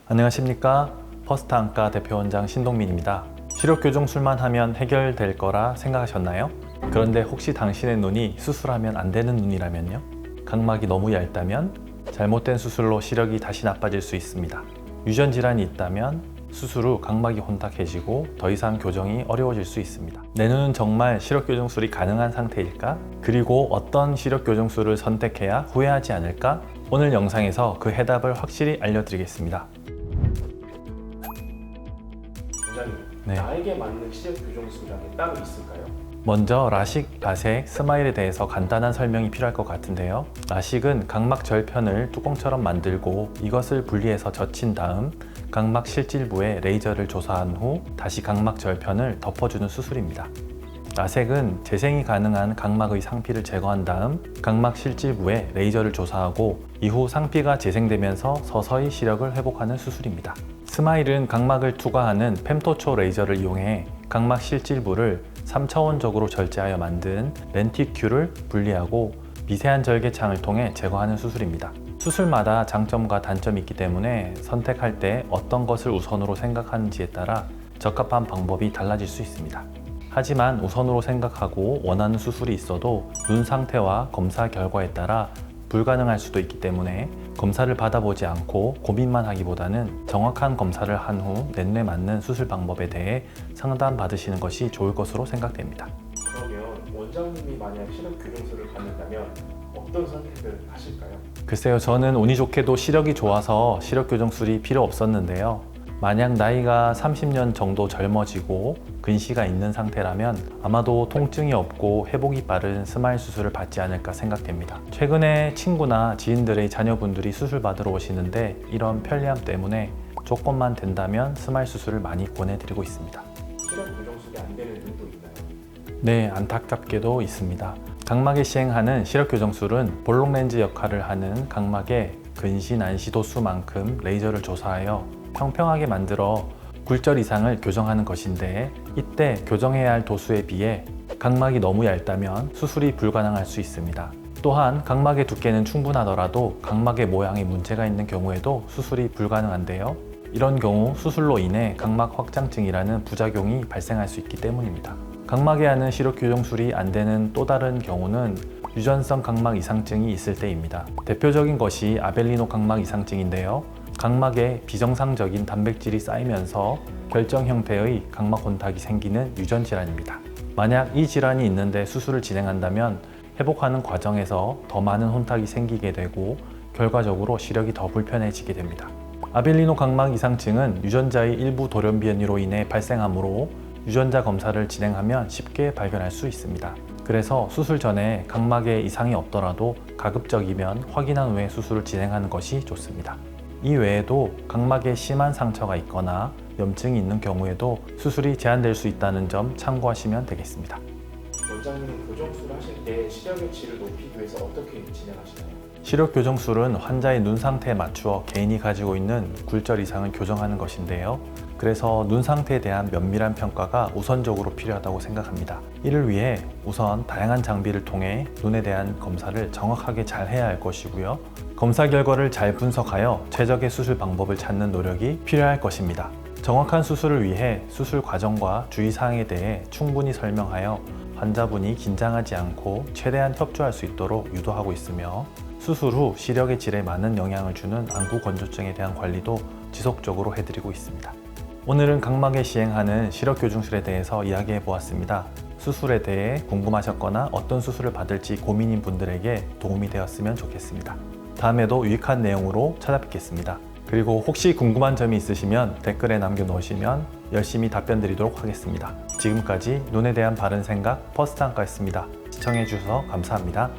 안녕하십니까. 퍼스트 안과 대표원장 신동민입니다. 시력교정술만 하면 해결될 거라 생각하셨나요? 그런데 혹시 당신의 눈이 수술하면 안 되는 눈이라면요? 각막이 너무 얇다면 잘못된 수술로 시력이 다시 나빠질 수 있습니다. 유전 질환이 있다면 수술 후 각막이 혼탁해지고 더 이상 교정이 어려워질 수 있습니다. 내 눈은 정말 시력교정술이 가능한 상태일까? 그리고 어떤 시력교정술을 선택해야 후회하지 않을까? 오늘 영상에서 그 해답을 확실히 알려드리겠습니다. 원장님, 네. 나에게 맞는 시력 교정술이라는 게 따로 있을까요? 먼저 라식, 바색, 스마일에 대해서 간단한 설명이 필요할 것 같은데요. 라식은 각막 절편을 뚜껑처럼 만들고 이것을 분리해서 젖힌 다음 각막 실질부에 레이저를 조사한 후 다시 각막 절편을 덮어주는 수술입니다. 라섹은 재생이 가능한 각막의 상피를 제거한 다음 각막 실질부에 레이저를 조사하고 이후 상피가 재생되면서 서서히 시력을 회복하는 수술입니다. 스마일은 각막을 투과하는 펜토초 레이저를 이용해 각막 실질부를 3차원적으로 절제하여 만든 렌티큘을 분리하고 미세한 절개창을 통해 제거하는 수술입니다. 수술마다 장점과 단점이 있기 때문에 선택할 때 어떤 것을 우선으로 생각하는지에 따라 적합한 방법이 달라질 수 있습니다. 하지만 우선으로 생각하고 원하는 수술이 있어도 눈 상태와 검사 결과에 따라 불가능할 수도 있기 때문에 검사를 받아보지 않고 고민만 하기보다는 정확한 검사를 한 후 내 눈에 맞는 수술 방법에 대해 상담 받으시는 것이 좋을 것으로 생각됩니다. 그러면 원장님이 만약 시력 교정술을 받는다면 어떤 선택을 하실까요? 글쎄요, 저는 운이 좋게도 시력이 좋아서 시력 교정술이 필요 없었는데요. 만약 나이가 30년 정도 젊어지고 근시가 있는 상태라면 아마도 통증이 없고 회복이 빠른 스마일 수술을 받지 않을까 생각됩니다. 최근에 친구나 지인들의 자녀분들이 수술 받으러 오시는데 이런 편리함 때문에 조건만 된다면 스마일 수술을 많이 권해드리고 있습니다. 시력 교정술이 안 되는 눈도 있나요? 네, 안타깝게도 있습니다. 각막에 시행하는 시력 교정술은 볼록 렌즈 역할을 하는 각막의 근시 난시 도수만큼 레이저를 조사하여 평평하게 만들어 굴절 이상을 교정하는 것인데 이때 교정해야 할 도수에 비해 각막이 너무 얇다면 수술이 불가능할 수 있습니다. 또한 각막의 두께는 충분하더라도 각막의 모양에 문제가 있는 경우에도 수술이 불가능한데요. 이런 경우 수술로 인해 각막 확장증이라는 부작용이 발생할 수 있기 때문입니다. 각막에 하는 시력 교정술이 안 되는 또 다른 경우는 유전성 각막 이상증이 있을 때입니다. 대표적인 것이 아벨리노 각막 이상증인데요. 각막에 비정상적인 단백질이 쌓이면서 결정 형태의 각막 혼탁이 생기는 유전 질환입니다. 만약 이 질환이 있는데 수술을 진행한다면 회복하는 과정에서 더 많은 혼탁이 생기게 되고 결과적으로 시력이 더 불편해지게 됩니다. 아벨리노 각막 이상증은 유전자의 일부 돌연변이로 인해 발생하므로 유전자 검사를 진행하면 쉽게 발견할 수 있습니다. 그래서 수술 전에 각막에 이상이 없더라도 가급적이면 확인한 후에 수술을 진행하는 것이 좋습니다. 이 외에도 각막에 심한 상처가 있거나 염증이 있는 경우에도 수술이 제한될 수 있다는 점 참고하시면 되겠습니다. 원장님은 교정술을 하실 때 시력의 질을 높이기 위해서 어떻게 진행하시나요? 시력 교정술은 환자의 눈 상태에 맞추어 개인이 가지고 있는 굴절 이상을 교정하는 것인데요. 그래서 눈 상태에 대한 면밀한 평가가 우선적으로 필요하다고 생각합니다. 이를 위해 우선 다양한 장비를 통해 눈에 대한 검사를 정확하게 잘 해야 할 것이고요. 검사 결과를 잘 분석하여 최적의 수술 방법을 찾는 노력이 필요할 것입니다. 정확한 수술을 위해 수술 과정과 주의사항에 대해 충분히 설명하여 환자분이 긴장하지 않고 최대한 협조할 수 있도록 유도하고 있으며 수술 후 시력의 질에 많은 영향을 주는 안구 건조증에 대한 관리도 지속적으로 해드리고 있습니다. 오늘은 각막에 시행하는 시력 교정술에 대해서 이야기해 보았습니다. 수술에 대해 궁금하셨거나 어떤 수술을 받을지 고민인 분들에게 도움이 되었으면 좋겠습니다. 다음에도 유익한 내용으로 찾아뵙겠습니다. 그리고 혹시 궁금한 점이 있으시면 댓글에 남겨놓으시면 열심히 답변 드리도록 하겠습니다. 지금까지 눈에 대한 바른 생각 퍼스트 안과였습니다. 시청해 주셔서 감사합니다.